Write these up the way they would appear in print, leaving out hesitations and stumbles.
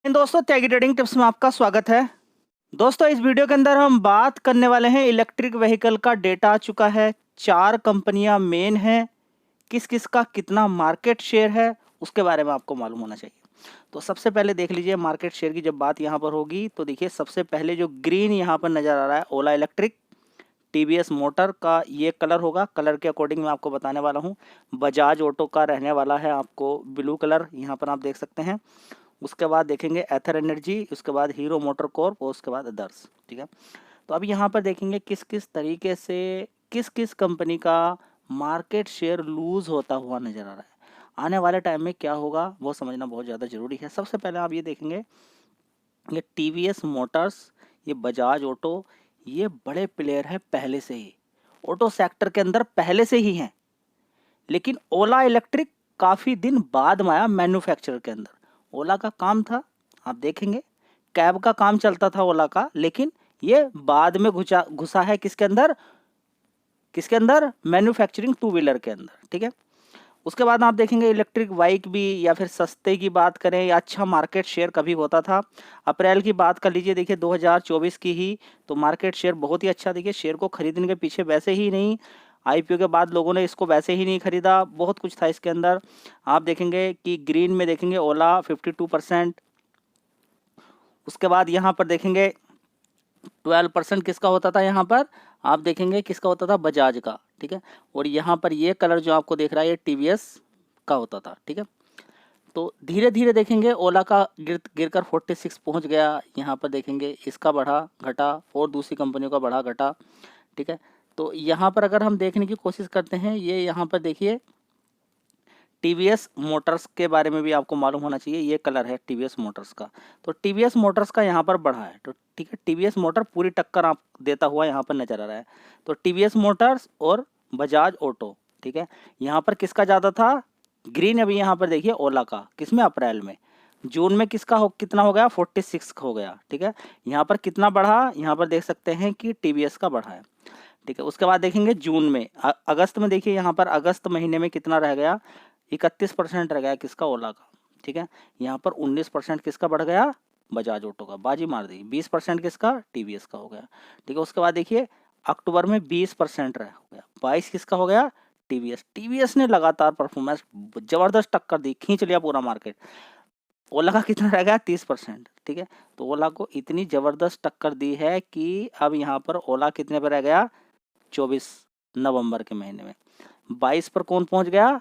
दोस्तों, त्यागी trading tips में आपका स्वागत है। दोस्तों, इस वीडियो के अंदर हम बात करने वाले हैं इलेक्ट्रिक व्हीकल का डेटा आ चुका है। 4 कंपनियां मेन हैं, किस किस का कितना मार्केट शेयर है उसके बारे में आपको मालूम होना चाहिए। तो सबसे पहले देख लीजिए, मार्केट शेयर की जब बात यहाँ पर होगी तो देखिए सबसे पहले जो ग्रीन यहाँ पर नज़र आ रहा है ओला इलेक्ट्रिक, टीवीएस मोटर का ये कलर होगा। कलर के अकॉर्डिंग मैं आपको बताने वाला हूँ। बजाज ऑटो का रहने वाला है आपको ब्लू कलर, यहाँ पर आप देख सकते हैं। उसके बाद देखेंगे एथर एनर्जी, उसके बाद हीरो मोटर कॉर्प और उसके बाद अदर्स। ठीक है, तो अब यहाँ पर देखेंगे किस किस तरीके से किस किस कंपनी का मार्केट शेयर लूज होता हुआ नज़र आ रहा है। आने वाले टाइम में क्या होगा वो समझना बहुत ज़्यादा ज़रूरी है। सबसे पहले आप ये देखेंगे, ये टीवीएस मोटर्स, ये बजाज ऑटो, ये बड़े प्लेयर हैं पहले से ही, ऑटो सेक्टर के अंदर पहले से ही हैं। लेकिन ओला इलेक्ट्रिक काफ़ी दिन बाद में आया मैन्युफैक्चरर के अंदर। ओला का काम था, आप देखेंगे कैब का काम चलता था ओला का, लेकिन ये बाद में घुसा है किसके अंदर मैन्युफैक्चरिंग टू व्हीलर के अंदर। ठीक है, उसके बाद आप देखेंगे इलेक्ट्रिक बाइक भी, या फिर सस्ते की बात करें या अच्छा मार्केट शेयर कभी होता था। अप्रैल की बात कर लीजिए, देखिए 2024 की ही तो मार्केट शेयर बहुत ही अच्छा। देखिए शेयर को खरीदने के पीछे वैसे ही नहीं, आईपीओ के बाद लोगों ने इसको वैसे ही नहीं खरीदा, बहुत कुछ था इसके अंदर। आप देखेंगे कि ग्रीन में देखेंगे ओला 52%, उसके बाद यहाँ पर देखेंगे 12% किसका होता था, यहाँ पर आप देखेंगे किसका होता था, बजाज का। ठीक है, और यहाँ पर ये कलर जो आपको देख रहा है ये टीवीएस का होता था। ठीक है, तो धीरे धीरे देखेंगे ओला का गिरकर 46 पहुँच गया। यहाँ पर देखेंगे इसका बढ़ा घटा और दूसरी कंपनियों का बढ़ा घटा। ठीक है, तो यहाँ पर अगर हम देखने की कोशिश करते हैं, ये यहाँ पर देखिए टीवीएस मोटर्स के बारे में भी आपको मालूम होना चाहिए। ये कलर है टीवीएस मोटर्स का, तो टीवीएस मोटर्स का यहाँ पर बढ़ा है। तो ठीक है, टीवीएस मोटर पूरी टक्कर आप देता हुआ यहाँ पर नजर आ रहा है। तो टीवीएस मोटर्स और बजाज ऑटो, ठीक है, यहाँ पर किसका ज़्यादा था, ग्रीन। अभी यहाँ पर देखिए ओला का, किसमें, अप्रैल में। जून में किसका कितना हो गया, 46 हो गया। ठीक है, यहाँ पर कितना बढ़ा, यहाँ पर देख सकते हैं कि टीवीएस का बढ़ा है। ठीक है, उसके बाद देखेंगे जून में, अगस्त में देखिए यहाँ पर अगस्त महीने में कितना रह गया, 31% रह गया किसका, ओला का। ठीक है, यहाँ पर 19% किसका बढ़ गया, बजाज ऑटो का, बाजी मार दी। 20% किसका, टीवीएस का हो गया। ठीक है, उसके बाद देखिए अक्टूबर में 20% रह हो गया, 22 किसका हो गया, टीवीएस ने लगातार परफॉर्मेंस जबरदस्त टक्कर दी, खींच लिया पूरा मार्केट। ओला का कितना रह गया, 30%। ठीक है, तो ओला को इतनी जबरदस्त टक्कर दी है कि अब यहाँ पर ओला कितने पर रह गया, 24 नवंबर के महीने में। 22 पर कौन पहुंच गया,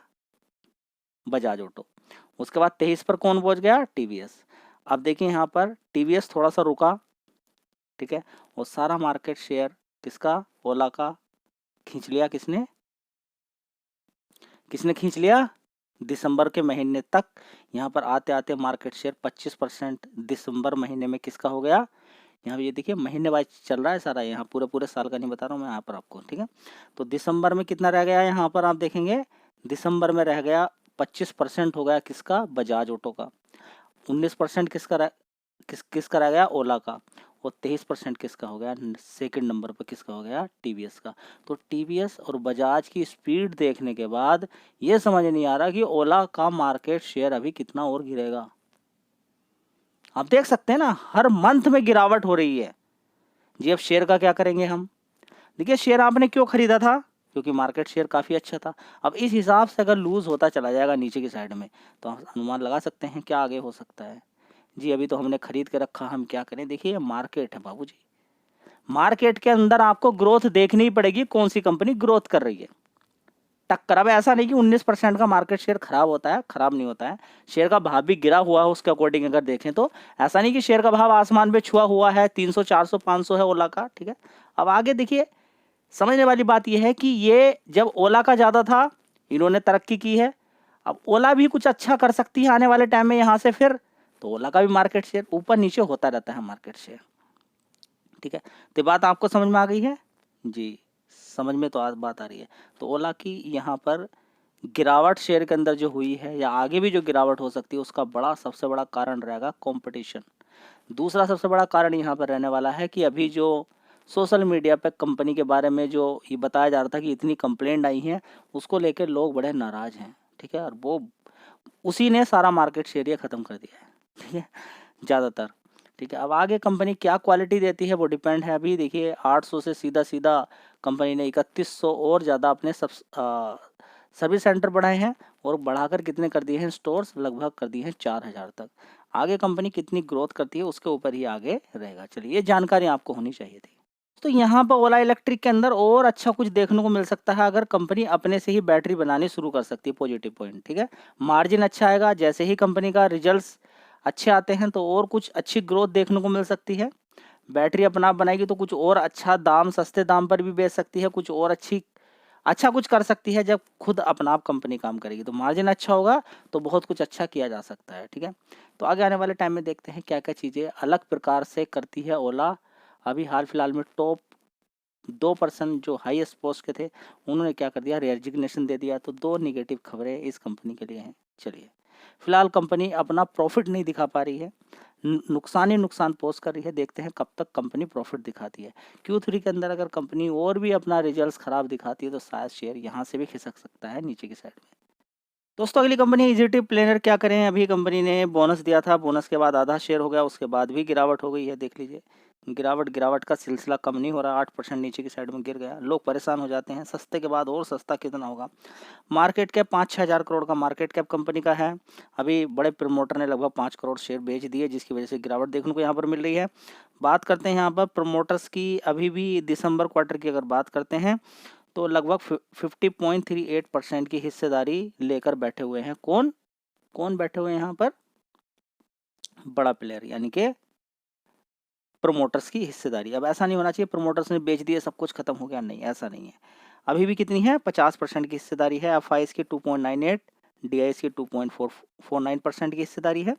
बजाज ऑटो। उसके बाद 23 पर कौन पहुंच गया, टीवीएस। अब देखिए यहाँ पर टीवीएस थोड़ा सा रुका, ठीक है, और सारा मार्केट शेयर किसका, ओला का खींच लिया। किसने किसने खींच लिया, दिसंबर के महीने तक। यहाँ पर आते आते मार्केट शेयर 25% दिसंबर महीने में किसका हो गया। यहाँ ये देखिए महीने वाइज चल रहा है सारा, यहाँ पूरे पूरे साल का नहीं बता रहा हूँ मैं यहाँ पर आपको। ठीक है, तो दिसंबर में कितना रह गया, यहाँ पर आप देखेंगे दिसंबर में रह गया 25% हो गया किसका, बजाज ऑटो का। 19% किसका रह गया, ओला का। और 23% किसका हो गया, सेकंड नंबर पर किसका हो गया, टीवीएस का। तो टीवीएस और बजाज की स्पीड देखने के बाद ये समझ नहीं आ रहा कि ओला का मार्केट शेयर अभी कितना और गिरेगा। आप देख सकते हैं ना, हर मंथ में गिरावट हो रही है जी। अब शेयर का क्या करेंगे हम। देखिए शेयर आपने क्यों खरीदा था, क्योंकि मार्केट शेयर काफ़ी अच्छा था। अब इस हिसाब से अगर लूज़ होता चला जाएगा नीचे की साइड में, तो आप अनुमान लगा सकते हैं क्या आगे हो सकता है जी। अभी तो हमने खरीद के रखा, हम क्या करें। देखिए ये मार्केट है बाबूजी, मार्केट के अंदर आपको ग्रोथ देखनी ही पड़ेगी, कौन सी कंपनी ग्रोथ कर रही है। टक्कर, अब ऐसा नहीं कि 19% का मार्केट शेयर खराब होता है, खराब नहीं होता है। शेयर का भाव भी गिरा हुआ है उसके अकॉर्डिंग अगर देखें तो। ऐसा नहीं कि शेयर का भाव आसमान पे छुआ हुआ है, 300 400 500 है ओला का। ठीक है, अब आगे देखिए समझने वाली बात यह है कि ये जब ओला का ज़्यादा था, इन्होंने तरक्की की है, अब ओला भी कुछ अच्छा कर सकती है आने वाले टाइम में यहाँ से फिर, तो ओला का भी मार्केट शेयर ऊपर नीचे होता रहता है मार्केट शेयर। ठीक है, तो बात आपको समझ में आ गई है जी, समझ में तो आज बात आ रही है। तो ओला की यहाँ पर गिरावट शेयर के अंदर जो हुई है, या आगे भी जो गिरावट हो सकती है, उसका बड़ा सबसे बड़ा कारण रहेगा कंपटीशन। दूसरा सबसे बड़ा कारण यहाँ पर रहने वाला है कि अभी जो सोशल मीडिया पे कंपनी के बारे में जो ये बताया जा रहा था कि इतनी कंप्लेंट आई हैं, उसको लेकर लोग बड़े नाराज़ हैं। ठीक है, और वो उसी ने सारा मार्केट शेयर ये ख़त्म कर दिया है। ठीक है, ज़्यादातर, ठीक है। अब आगे कंपनी क्या क्वालिटी देती है वो डिपेंड है। अभी देखिए 800 से सीधा सीधा कंपनी ने 3100 और ज़्यादा अपने सर्विस सेंटर बढ़ाए हैं, और बढ़ाकर कितने कर दिए हैं स्टोर्स, लगभग कर दिए हैं 4000 तक। आगे कंपनी कितनी ग्रोथ करती है उसके ऊपर ही आगे रहेगा। चलिए, ये जानकारी आपको होनी चाहिए थी। तो यहाँ पर ओला इलेक्ट्रिक के अंदर और अच्छा कुछ देखने को मिल सकता है, अगर कंपनी अपने से ही बैटरी बनानी शुरू कर सकती है। पॉजिटिव पॉइंट, ठीक है। मार्जिन अच्छा आएगा, जैसे ही कंपनी का रिजल्ट्स अच्छे आते हैं तो और कुछ अच्छी ग्रोथ देखने को मिल सकती है। बैटरी अपना आप बनाएगी तो कुछ और अच्छा दाम, सस्ते दाम पर भी बेच सकती है, कुछ और अच्छा कुछ कर सकती है। जब खुद अपना आप कंपनी काम करेगी तो मार्जिन अच्छा होगा, तो बहुत कुछ अच्छा किया जा सकता है, ठीक है। तो आगे आने वाले टाइम में देखते हैं क्या क्या चीज़ें अलग प्रकार से करती है ओला। अभी हाल फिलहाल में टॉप 2% जो हाईएस्ट पोस्ट के थे, उन्होंने क्या कर दिया, रेजिग्नेशन दे दिया। तो 2 नेगेटिव खबरें इस कंपनी के लिए हैं। चलिए, फिलहाल कंपनी अपना प्रॉफिट नहीं दिखा पा रही है, नुकसान ही नुकसान पोस्ट कर रही है। देखते हैं कब तक कंपनी प्रॉफिट दिखाती है। Q3 के अंदर अगर कंपनी और भी अपना रिजल्ट्स खराब दिखाती है तो शायद शेयर यहाँ से भी खिसक सकता है नीचे की साइड में। दोस्तों, अगली कंपनी इजीटी प्लेनर। क्या करें, अभी कंपनी ने बोनस दिया था, बोनस के बाद आधा शेयर हो गया, उसके बाद भी गिरावट हो गई है। देख लीजिए, गिरावट का सिलसिला कम नहीं हो रहा, 8% नीचे की साइड में गिर गया। लोग परेशान हो जाते हैं, सस्ते के बाद और सस्ता कितना होगा। मार्केट कैप 5-6 हज़ार करोड़ का मार्केट कैप कंपनी का है। अभी बड़े प्रमोटर ने लगभग 5 करोड़ शेयर बेच दिए, जिसकी वजह से गिरावट देखने को यहाँ पर मिल रही है। बात करते हैं यहाँ पर प्रमोटर्स की। अभी भी दिसंबर क्वार्टर की अगर बात करते हैं तो लगभग 50.38% की हिस्सेदारी लेकर बैठे हुए हैं। कौन कौन बैठे हुए हैं यहाँ पर, बड़ा प्लेयर, यानी कि प्रोमोटर्स की हिस्सेदारी। अब ऐसा नहीं होना चाहिए प्रोमोटर्स ने बेच दिए सब कुछ खत्म हो गया, नहीं, ऐसा नहीं है। अभी भी कितनी है, 50% की हिस्सेदारी है। एफआईएस की 2.98, डीआईएस की 2.49% की हिस्सेदारी है।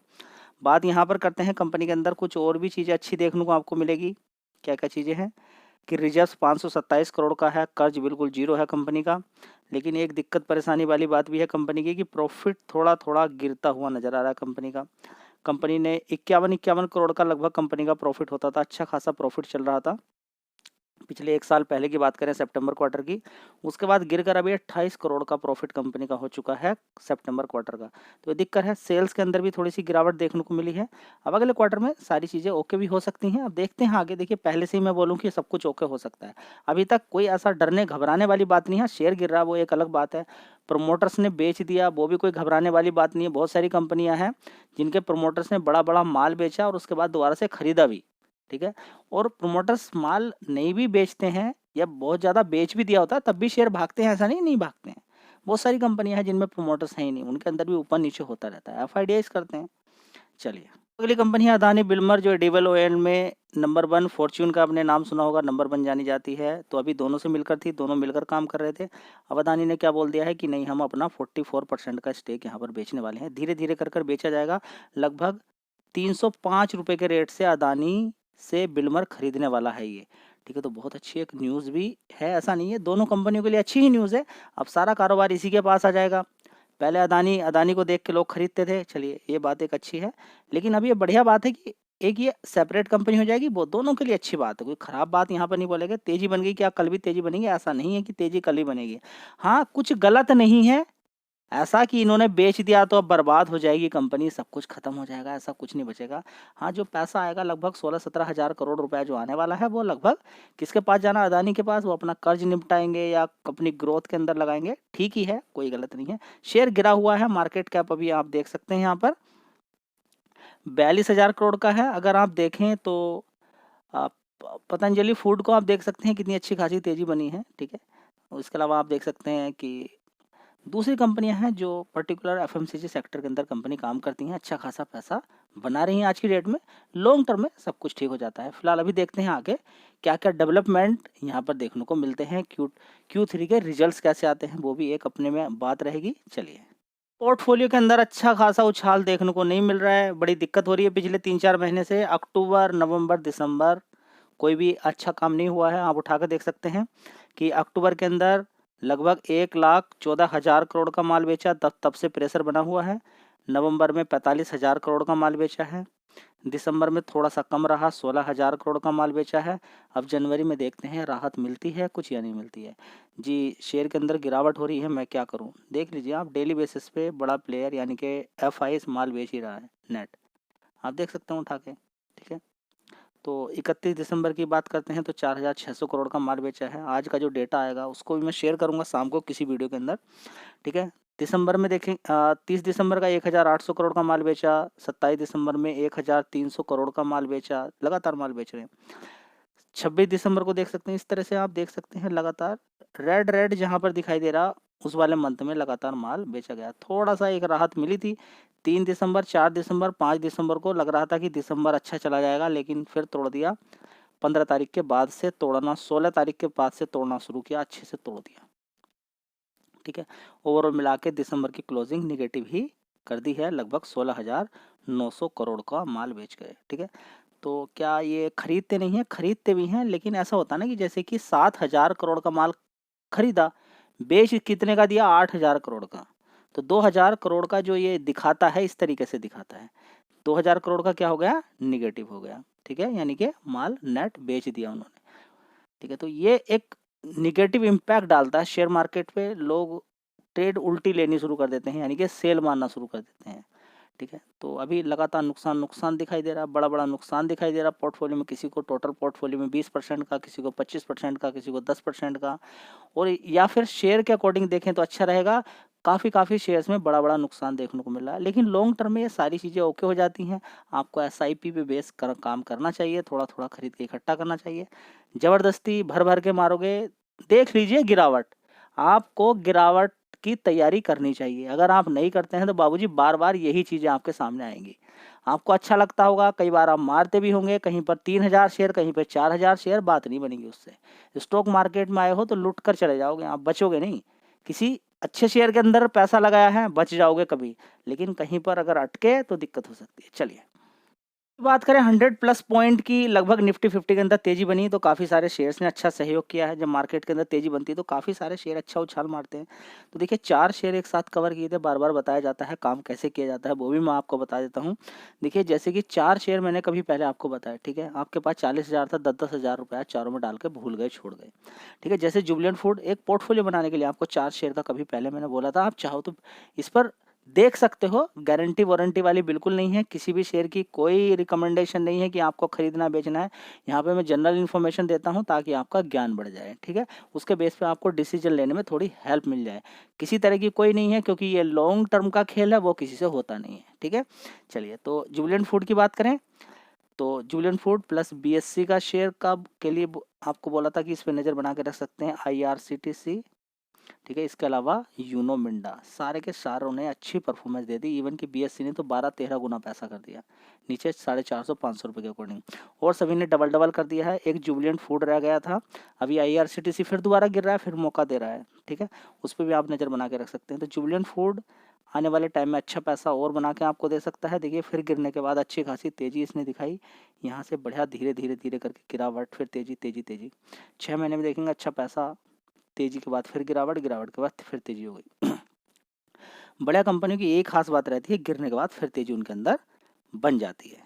बात यहाँ पर करते हैं कंपनी के अंदर कुछ और भी चीज़ें अच्छी देखने को आपको मिलेगी। क्या क्या चीज़ें हैं कि रिजर्व 527 करोड़ का है, कर्ज बिल्कुल जीरो है कंपनी का। लेकिन एक दिक्कत परेशानी वाली बात भी है कंपनी की कि प्रॉफिट थोड़ा थोड़ा गिरता हुआ नजर आ रहा है कंपनी का। कंपनी ने 51 करोड़ का लगभग कंपनी का प्रॉफिट होता था, अच्छा खासा प्रॉफिट चल रहा था। पिछले 1 साल पहले की बात करें सितंबर क्वार्टर की, उसके बाद गिरकर अभी 28 करोड़ का प्रॉफिट कंपनी का हो चुका है सितंबर क्वार्टर का। तो ये दिक्कत है, सेल्स के अंदर भी थोड़ी सी गिरावट देखने को मिली है। अब अगले क्वार्टर में सारी चीज़ें ओके भी हो सकती हैं। अब देखते हैं आगे। देखिए, पहले से ही मैं बोलूँ कि सब कुछ ओके हो सकता है। अभी तक कोई ऐसा डरने घबराने वाली बात नहीं है। शेयर गिर रहा है वो एक अलग बात है, प्रमोटर्स ने बेच दिया वो भी कोई घबराने वाली बात नहीं है। बहुत सारी कंपनियां हैं जिनके प्रमोटर्स ने बड़ा बड़ा माल बेचा और उसके बाद दोबारा से खरीदा भी, ठीक है। और प्रोमोटर्स माल नहीं भी बेचते हैं या बहुत ज़्यादा बेच भी दिया होता है तब भी शेयर भागते हैं, ऐसा नहीं भागते हैं। बहुत सारी कंपनियां हैं जिनमें प्रोमोटर्स हैं ही नहीं, उनके अंदर भी ऊपर नीचे होता रहता है, एफआईडीआईज करते हैं। चलिए, अगली कंपनी है अदानी बिल्मर, जो डीवल ऑयल में नंबर 1, फॉर्च्यून का आपने नाम सुना होगा, नंबर 1 जानी जाती है। तो अभी दोनों से मिलकर थी, दोनों मिलकर काम कर रहे थे। अब अदानी ने क्या बोल दिया है कि नहीं, हम अपना 44% का स्टेक यहाँ पर बेचने वाले हैं। धीरे धीरे कर बेचा जाएगा। लगभग 305 रुपये के रेट से अदानी से बिल्मर खरीदने वाला है ये, ठीक है। तो बहुत अच्छी एक न्यूज़ भी है, ऐसा नहीं है, दोनों कंपनियों के लिए अच्छी ही न्यूज़ है। अब सारा कारोबार इसी के पास आ जाएगा। पहले अदानी अदानी को देख के लोग खरीदते थे, चलिए ये बात एक अच्छी है। लेकिन अब ये बढ़िया बात है कि एक ये सेपरेट कंपनी हो जाएगी, वो दोनों के लिए अच्छी बात है। कोई ख़राब बात यहाँ पर नहीं बोलेगा। तेज़ी बन गई, क्या कल भी तेज़ी बनेगी? ऐसा नहीं है कि तेज़ी कल ही बनेगी। हाँ, कुछ गलत नहीं है ऐसा कि इन्होंने बेच दिया तो अब बर्बाद हो जाएगी कंपनी, सब कुछ खत्म हो जाएगा, ऐसा कुछ नहीं बचेगा। हाँ, जो पैसा आएगा लगभग 16-17 हज़ार करोड़ रुपए जो आने वाला है, वो लगभग किसके पास जाना, अदानी के पास। वो अपना कर्ज निपटाएंगे या अपनी ग्रोथ के अंदर लगाएंगे, ठीक ही है, कोई गलत नहीं है। शेयर गिरा हुआ है, मार्केट कैप अभी आप देख सकते हैं यहाँ पर 42,000 करोड़ का है। अगर आप देखें तो आप पतंजलि फूड को आप देख सकते हैं कितनी अच्छी खासी तेज़ी बनी है, ठीक है। उसके अलावा आप देख सकते हैं कि दूसरी कंपनियां हैं जो पर्टिकुलर एफएमसीजी सेक्टर के अंदर कंपनी काम करती हैं, अच्छा खासा पैसा बना रही हैं आज की डेट में। लॉन्ग टर्म में सब कुछ ठीक हो जाता है। फिलहाल अभी देखते हैं आगे क्या क्या डेवलपमेंट यहाँ पर देखने को मिलते हैं। Q3 के रिजल्ट्स कैसे आते हैं वो भी एक अपने में बात रहेगी। चलिए, पोर्टफोलियो के अंदर अच्छा खासा उछाल देखने को नहीं मिल रहा है, बड़ी दिक्कत हो रही है पिछले 3-4 महीने से। अक्टूबर, नवंबर, दिसंबर कोई भी अच्छा काम नहीं हुआ है। आप उठाकर देख सकते हैं कि अक्टूबर के अंदर लगभग 1,14,000 करोड़ का माल बेचा, तब से प्रेशर बना हुआ है। नवंबर में 45,000 करोड़ का माल बेचा है। दिसंबर में थोड़ा सा कम रहा, 16,000 करोड़ का माल बेचा है। अब जनवरी में देखते हैं राहत मिलती है कुछ या नहीं मिलती है। जी, शेयर के अंदर गिरावट हो रही है, मैं क्या करूं? देख लीजिए आप, डेली बेसिस पे बड़ा प्लेयर यानी कि एफआई माल बेच ही रहा है नेट। आप देख सकते हैं उठा के, ठीक है। तो 31 दिसंबर की बात करते हैं तो 4,600 करोड़ का माल बेचा है। आज का जो डेटा आएगा उसको भी मैं शेयर करूंगा शाम को किसी वीडियो के अंदर, ठीक है। दिसंबर में देखें 30 दिसंबर का 1,800 करोड़ का माल बेचा, 27 दिसंबर में 1,300 करोड़ का माल बेचा, लगातार माल बेच रहे हैं। 26 दिसंबर को देख सकते हैं, इस तरह से आप देख सकते हैं लगातार रेड रेड जहां पर दिखाई दे रहा उस वाले मंथ में लगातार माल बेचा गया। थोड़ा सा एक राहत मिली थी 3 दिसंबर, 4 दिसंबर, 5 दिसंबर को लग रहा था कि दिसंबर अच्छा चला जाएगा, लेकिन फिर तोड़ दिया। 15 तारीख के बाद से तोड़ना, 16 तारीख के बाद से तोड़ना शुरू किया, अच्छे से तोड़ दिया, ठीक है। ओवरऑल मिला के दिसंबर की क्लोजिंग निगेटिव ही कर दी है, लगभग 16,900 करोड़ का माल बेच गए, ठीक है। तो क्या ये खरीदते नहीं हैं? खरीदते भी हैं, लेकिन ऐसा होता है ना कि जैसे कि 7,000 करोड़ का माल खरीदा, बेच कितने का दिया? 8,000 करोड़ का। तो 2,000 करोड़ का जो ये दिखाता है, इस तरीके से दिखाता है। 2,000 करोड़ का क्या हो गया? निगेटिव हो गया, ठीक है। यानी कि माल नेट बेच दिया उन्होंने, ठीक है। तो ये एक निगेटिव इम्पैक्ट डालता है शेयर मार्केट पे। लोग ट्रेड उल्टी लेनी शुरू कर देते हैं, यानी कि सेल मारना शुरू कर देते हैं, ठीक है। तो अभी लगातार नुकसान दिखाई दे रहा है, बड़ा नुकसान दिखाई दे रहा है पोर्टफोलियो में। किसी को टोटल पोर्टफोलियो में 20% का, किसी को 25% का, किसी को 10% का, और या फिर शेयर के अकॉर्डिंग देखें तो अच्छा रहेगा। काफ़ी शेयर्स में बड़ा नुकसान देखने को मिल रहा है, लेकिन लॉन्ग टर्म में ये सारी चीज़ें ओके हो जाती हैं। आपको SIP पे बेस काम करना चाहिए, थोड़ा खरीद के इकट्ठा करना चाहिए। ज़बरदस्ती भर के मारोगे, देख लीजिए गिरावट, आपको गिरावट की तैयारी करनी चाहिए। अगर आप नहीं करते हैं तो बाबूजी बार यही चीज़ें आपके सामने आएंगी। आपको अच्छा लगता होगा, कई बार आप मारते भी होंगे, कहीं पर 3,000 शेयर, कहीं पर 4,000 शेयर, बात नहीं बनेगी उससे। स्टॉक मार्केट में आए हो तो लुट कर चले जाओगे, आप बचोगे नहीं। किसी अच्छे शेयर के अंदर पैसा लगाया है, बच जाओगे कभी, लेकिन कहीं पर अगर अटके तो दिक्कत हो सकती है। चलिए बात करें 100 प्लस पॉइंट की, लगभग निफ्टी 50 के अंदर तेजी बनी, तो काफ़ी सारे शेयर्स ने अच्छा सहयोग किया है। जब मार्केट के अंदर तेजी बनती है तो काफ़ी सारे शेयर अच्छा उछाल मारते हैं। तो देखिए 4 शेयर एक साथ कवर किए थे, बार बताया जाता है काम कैसे किया जाता है, वो भी मैं आपको बता देता हूँ। देखिए जैसे कि 4 शेयर मैंने कभी पहले आपको बताया, ठीक है। आपके पास 40,000 था, 10,000 रुपया चारों में डाल के भूल गए, छोड़ गए, ठीक है। जैसे जुबिलेंट फूड, एक पोर्टफोलियो बनाने के लिए आपको 4 शेयर का कभी पहले मैंने बोला था, आप चाहो तो इस पर देख सकते हो। गारंटी वारंटी वाली बिल्कुल नहीं है, किसी भी शेयर की कोई रिकमेंडेशन नहीं है कि आपको खरीदना बेचना है। यहाँ पे मैं जनरल इन्फॉर्मेशन देता हूँ ताकि आपका ज्ञान बढ़ जाए, ठीक है। उसके बेस पे आपको डिसीजन लेने में थोड़ी हेल्प मिल जाए। किसी तरह की कोई नहीं है, क्योंकि ये लॉन्ग टर्म का खेल है, वो किसी से होता नहीं है, ठीक है। चलिए तो जुबिलेंट फूड की बात करें तो जुबिलेंट फूड प्लस BSC का शेयर का के लिए आपको बोला था कि इस पर नज़र बना के रख सकते हैं। IRCTC, ठीक है। इसके अलावा यूनो मिंडा, सारे के सारों ने अच्छी परफॉर्मेंस दे दी। इवन कि BSC ने तो 12-13 गुना पैसा कर दिया, नीचे 450-500 रुपये के अकॉर्डिंग, और सभी ने डबल कर दिया है। एक जुबिलेंट फूड रह गया था, अभी IRCTC फिर दोबारा गिर रहा है, फिर मौका दे रहा है, ठीक है। उस पर भी आप नज़र बना के रख सकते हैं। तो जुबिलेंट फूड आने वाले टाइम में अच्छा पैसा और बना के आपको दे सकता है। देखिए फिर गिरने के बाद अच्छी खासी तेजी इसने दिखाई, यहाँ से बढ़िया धीरे करके गिरावट, फिर तेजी 6 महीने में देखेंगे अच्छा पैसा, तेजी के बाद फिर गिरावट के बाद फिर तेजी हो गई। बढ़िया कंपनियों की एक खास बात रहती है, गिरने के बाद फिर तेजी उनके अंदर बन जाती है।